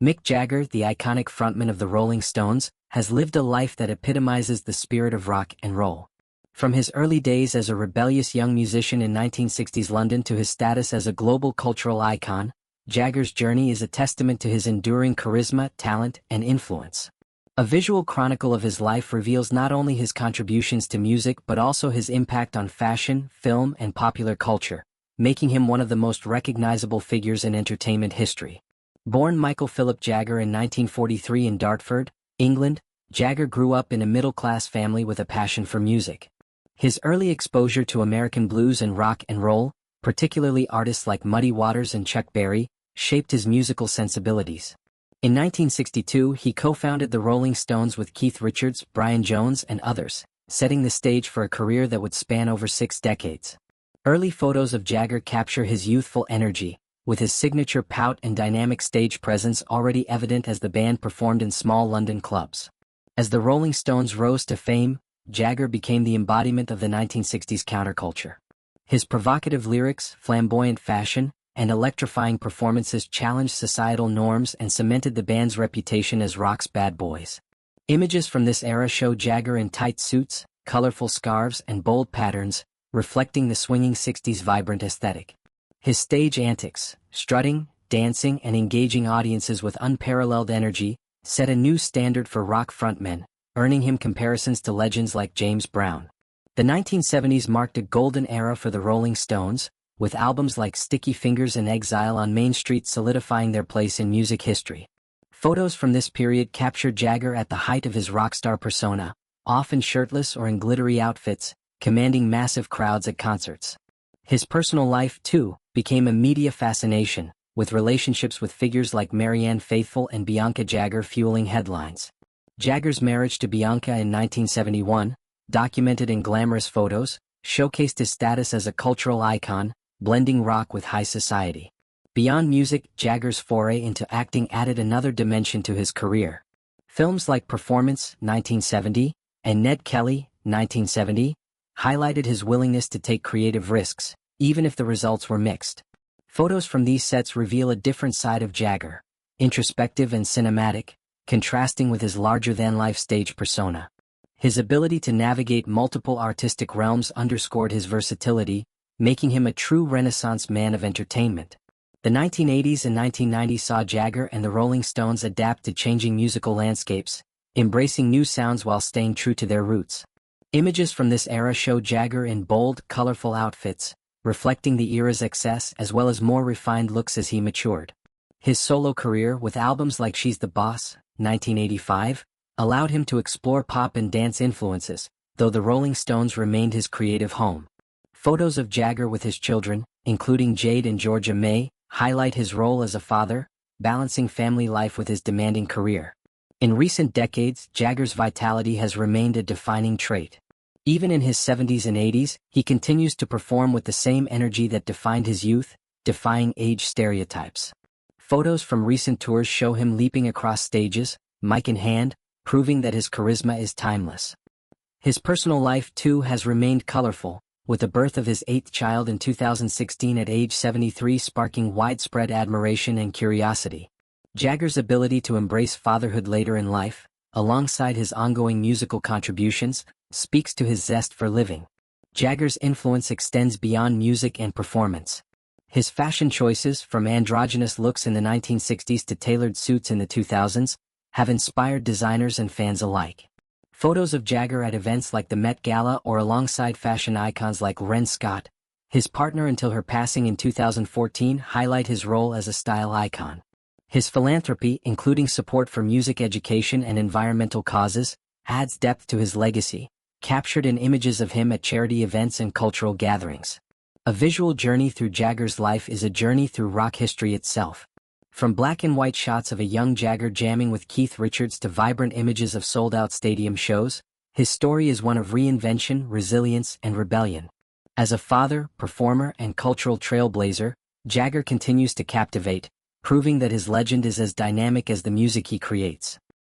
Mick Jagger, the iconic frontman of the Rolling Stones, has lived a life that epitomizes the spirit of rock and roll. From his early days as a rebellious young musician in 1960s London to his status as a global cultural icon, Jagger's journey is a testament to his enduring charisma, talent, and influence. A visual chronicle of his life reveals not only his contributions to music but also his impact on fashion, film, and popular culture, making him one of the most recognizable figures in entertainment history. Born Michael Philip Jagger in 1943 in Dartford, England, Jagger grew up in a middle-class family with a passion for music. His early exposure to American blues and rock and roll, particularly artists like Muddy Waters and Chuck Berry, shaped his musical sensibilities. In 1962, he co-founded the Rolling Stones with Keith Richards, Brian Jones, and others, setting the stage for a career that would span over 6 decades. Early photos of Jagger capture his youthful energy, with his signature pout and dynamic stage presence already evident as the band performed in small London clubs. As the Rolling Stones rose to fame, Jagger became the embodiment of the 1960s counterculture. His provocative lyrics, flamboyant fashion, and electrifying performances challenged societal norms and cemented the band's reputation as rock's bad boys. Images from this era show Jagger in tight suits, colorful scarves, and bold patterns, reflecting the swinging 60s vibrant aesthetic. His stage antics, strutting, dancing, and engaging audiences with unparalleled energy, set a new standard for rock frontmen, earning him comparisons to legends like James Brown. The 1970s marked a golden era for the Rolling Stones, with albums like Sticky Fingers and Exile on Main Street solidifying their place in music history. Photos from this period capture Jagger at the height of his rockstar persona, often shirtless or in glittery outfits, commanding massive crowds at concerts. His personal life, too, became a media fascination, with relationships with figures like Marianne Faithfull and Bianca Jagger fueling headlines. Jagger's marriage to Bianca in 1971, documented in glamorous photos, showcased his status as a cultural icon, blending rock with high society. Beyond music, Jagger's foray into acting added another dimension to his career. Films like Performance, 1970, and Ned Kelly, 1970, highlighted his willingness to take creative risks, even if the results were mixed. Photos from these sets reveal a different side of Jagger, introspective and cinematic, contrasting with his larger-than-life stage persona. His ability to navigate multiple artistic realms underscored his versatility, making him a true Renaissance man of entertainment. The 1980s and 1990s saw Jagger and the Rolling Stones adapt to changing musical landscapes, embracing new sounds while staying true to their roots. Images from this era show Jagger in bold, colorful outfits, reflecting the era's excess as well as more refined looks as he matured. His solo career, with albums like She's the Boss, 1985, allowed him to explore pop and dance influences, though the Rolling Stones remained his creative home. Photos of Jagger with his children, including Jade and Georgia May, highlight his role as a father, balancing family life with his demanding career. In recent decades, Jagger's vitality has remained a defining trait. Even in his 70s and 80s, he continues to perform with the same energy that defined his youth, defying age stereotypes. Photos from recent tours show him leaping across stages, mic in hand, proving that his charisma is timeless. His personal life, too, has remained colorful, with the birth of his 8th child in 2016 at age 73 sparking widespread admiration and curiosity. Jagger's ability to embrace fatherhood later in life, alongside his ongoing musical contributions, speaks to his zest for living. Jagger's influence extends beyond music and performance. His fashion choices, from androgynous looks in the 1960s to tailored suits in the 2000s, have inspired designers and fans alike. Photos of Jagger at events like the Met Gala or alongside fashion icons like Ren Scott, his partner until her passing in 2014, highlight his role as a style icon. His philanthropy, including support for music education and environmental causes, adds depth to his legacy, captured in images of him at charity events and cultural gatherings. A visual journey through Jagger's life is a journey through rock history itself. From black and white shots of a young Jagger jamming with Keith Richards to vibrant images of sold-out stadium shows, his story is one of reinvention, resilience, and rebellion. As a father, performer, and cultural trailblazer, Jagger continues to captivate, proving that his legend is as dynamic as the music he creates.